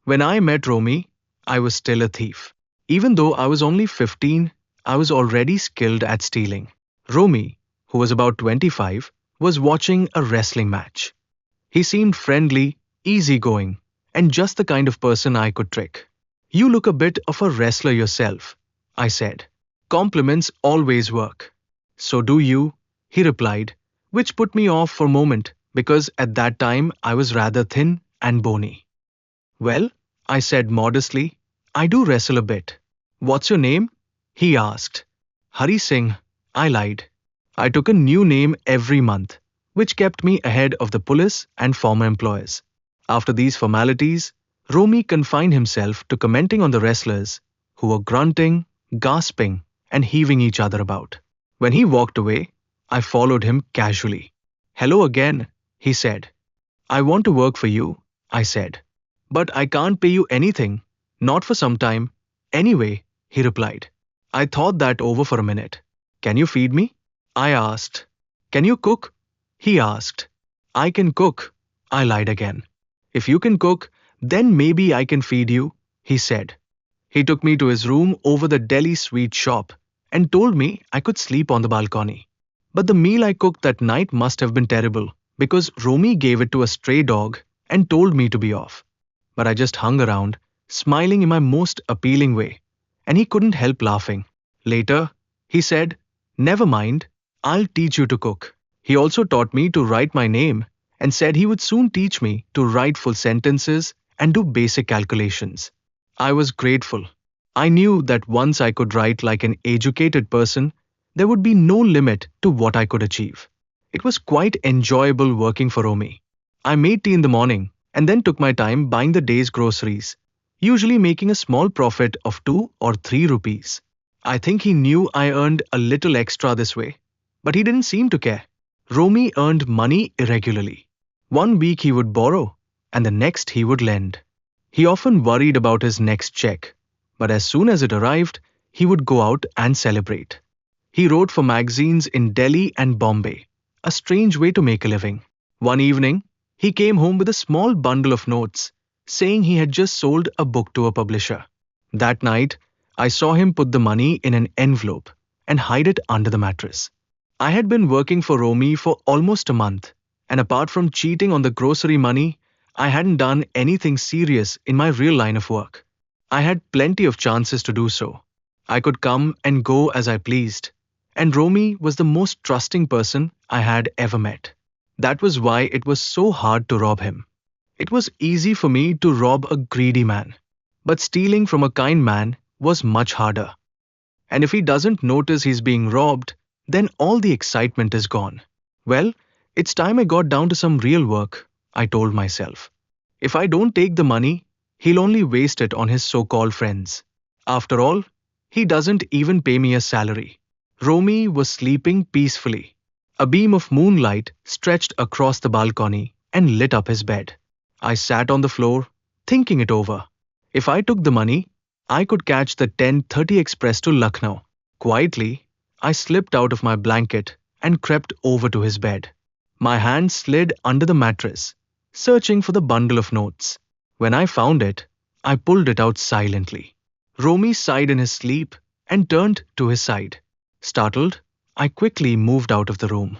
When I met Romy, I was still a thief. Even though I was only 15, I was already skilled at stealing. Romy, who was about 25, was watching a wrestling match. He seemed friendly, easygoing, and just the kind of person I could trick. You look a bit of a wrestler yourself, I said. Compliments always work. So do you, he replied, which put me off for a moment because at that time I was rather thin and bony. Well, I said modestly, I do wrestle a bit. What's your name? He asked. Hari Singh, I lied. I took a new name every month, which kept me ahead of the police and former employers. After these formalities, Romy confined himself to commenting on the wrestlers, who were grunting, gasping, and heaving each other about. When he walked away, I followed him casually. Hello again, he said. I want to work for you, I said. But I can't pay you anything, not for some time. Anyway, he replied. I thought that over for a minute. Can you feed me? I asked. Can you cook? He asked. I can cook, I lied again. If you can cook, then maybe I can feed you, he said. He took me to his room over the Delhi sweet shop and told me I could sleep on the balcony. But the meal I cooked that night must have been terrible because Romy gave it to a stray dog and told me to be off. But I just hung around, smiling in my most appealing way, and he couldn't help laughing. Later, he said, Never mind, I'll teach you to cook. He also taught me to write my name and said he would soon teach me to write full sentences and do basic calculations. I was grateful. I knew that once I could write like an educated person, there would be no limit to what I could achieve. It was quite enjoyable working for Romy. I made tea in the morning and then took my time buying the day's groceries, usually making a small profit of 2 or 3 rupees. I think he knew I earned a little extra this way, but he didn't seem to care. Romy earned money irregularly. One week he would borrow, and the next he would lend. He often worried about his next check, but as soon as it arrived, he would go out and celebrate. He wrote for magazines in Delhi and Bombay, a strange way to make a living. One evening, he came home with a small bundle of notes, saying he had just sold a book to a publisher. That night, I saw him put the money in an envelope and hide it under the mattress. I had been working for Romy for almost a month, and apart from cheating on the grocery money, I hadn't done anything serious in my real line of work. I had plenty of chances to do so. I could come and go as I pleased, and Romy was the most trusting person I had ever met. That was why it was so hard to rob him. It was easy for me to rob a greedy man, but stealing from a kind man was much harder. And if he doesn't notice he's being robbed, then all the excitement is gone. Well, it's time I got down to some real work, I told myself. If I don't take the money, he'll only waste it on his so-called friends. After all, he doesn't even pay me a salary. Romy was sleeping peacefully. A beam of moonlight stretched across the balcony and lit up his bed. I sat on the floor, thinking it over. If I took the money, I could catch the 10:30 express to Lucknow. Quietly, I slipped out of my blanket and crept over to his bed. My hand slid under the mattress, searching for the bundle of notes. When I found it, I pulled it out silently. Romy sighed in his sleep and turned to his side. Startled, I quickly moved out of the room.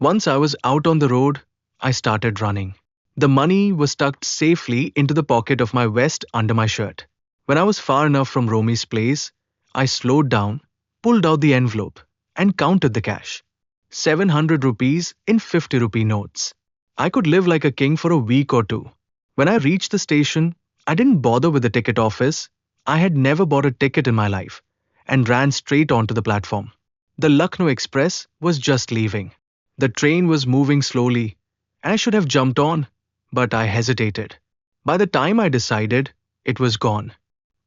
Once I was out on the road, I started running. The money was tucked safely into the pocket of my vest under my shirt. When I was far enough from Romy's place, I slowed down, pulled out the envelope, and counted the cash. 700 rupees in 50 rupee notes. I could live like a king for a week or two. When I reached the station, I didn't bother with the ticket office. I had never bought a ticket in my life, and ran straight onto the platform. The Lucknow Express was just leaving. The train was moving slowly, and I should have jumped on, but I hesitated. By the time I decided, it was gone.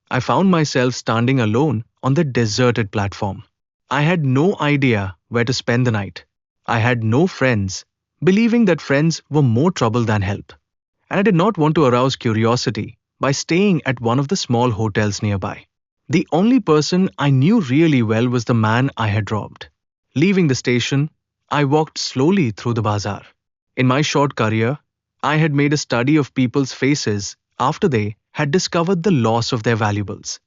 I found myself standing alone on the deserted platform. I had no idea where to spend the night. I had no friends, believing that friends were more trouble than help. And I did not want to arouse curiosity by staying at one of the small hotels nearby. The only person I knew really well was the man I had robbed. Leaving the station, I walked slowly through the bazaar. In my short career, I had made a study of people's faces after they had discovered the loss of their valuables.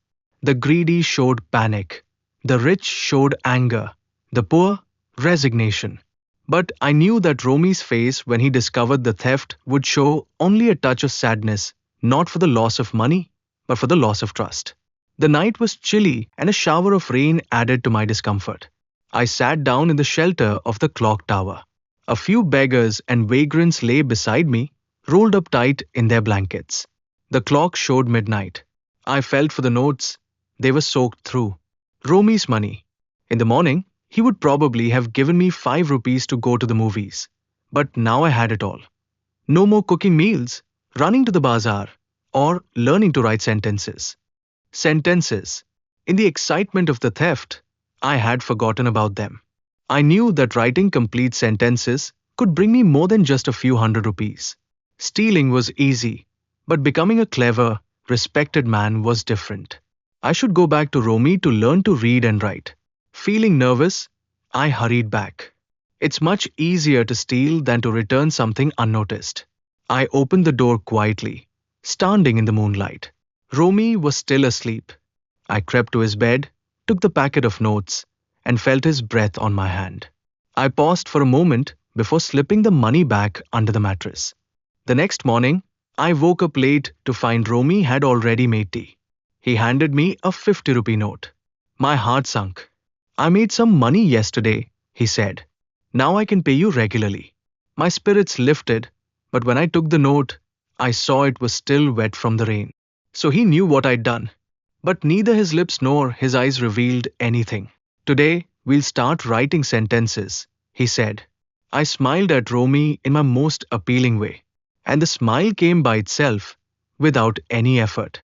The greedy showed panic, the rich showed anger, the poor, resignation. But I knew that Romy's face when he discovered the theft would show only a touch of sadness, not for the loss of money, but for the loss of trust. The night was chilly and a shower of rain added to my discomfort. I sat down in the shelter of the clock tower. A few beggars and vagrants lay beside me, rolled up tight in their blankets. The clock showed midnight. I felt for the notes. They were soaked through. Romy's money. In the morning, he would probably have given me 5 rupees to go to the movies. But now I had it all. No more cooking meals, running to the bazaar, or learning to write sentences. Sentences. In the excitement of the theft, I had forgotten about them. I knew that writing complete sentences could bring me more than just a few hundred rupees. Stealing was easy, but becoming a clever, respected man was different. I should go back to Romy to learn to read and write. Feeling nervous, I hurried back. It's much easier to steal than to return something unnoticed. I opened the door quietly, standing in the moonlight. Romy was still asleep. I crept to his bed, took the packet of notes, and felt his breath on my hand. I paused for a moment before slipping the money back under the mattress. The next morning, I woke up late to find Romy had already made tea. He handed me a 50 rupee note. My heart sunk. I made some money yesterday, he said. Now I can pay you regularly. My spirits lifted, but when I took the note, I saw it was still wet from the rain. So he knew what I'd done. But neither his lips nor his eyes revealed anything. Today, we'll start writing sentences, he said. I smiled at Romy in my most appealing way, and the smile came by itself, without any effort.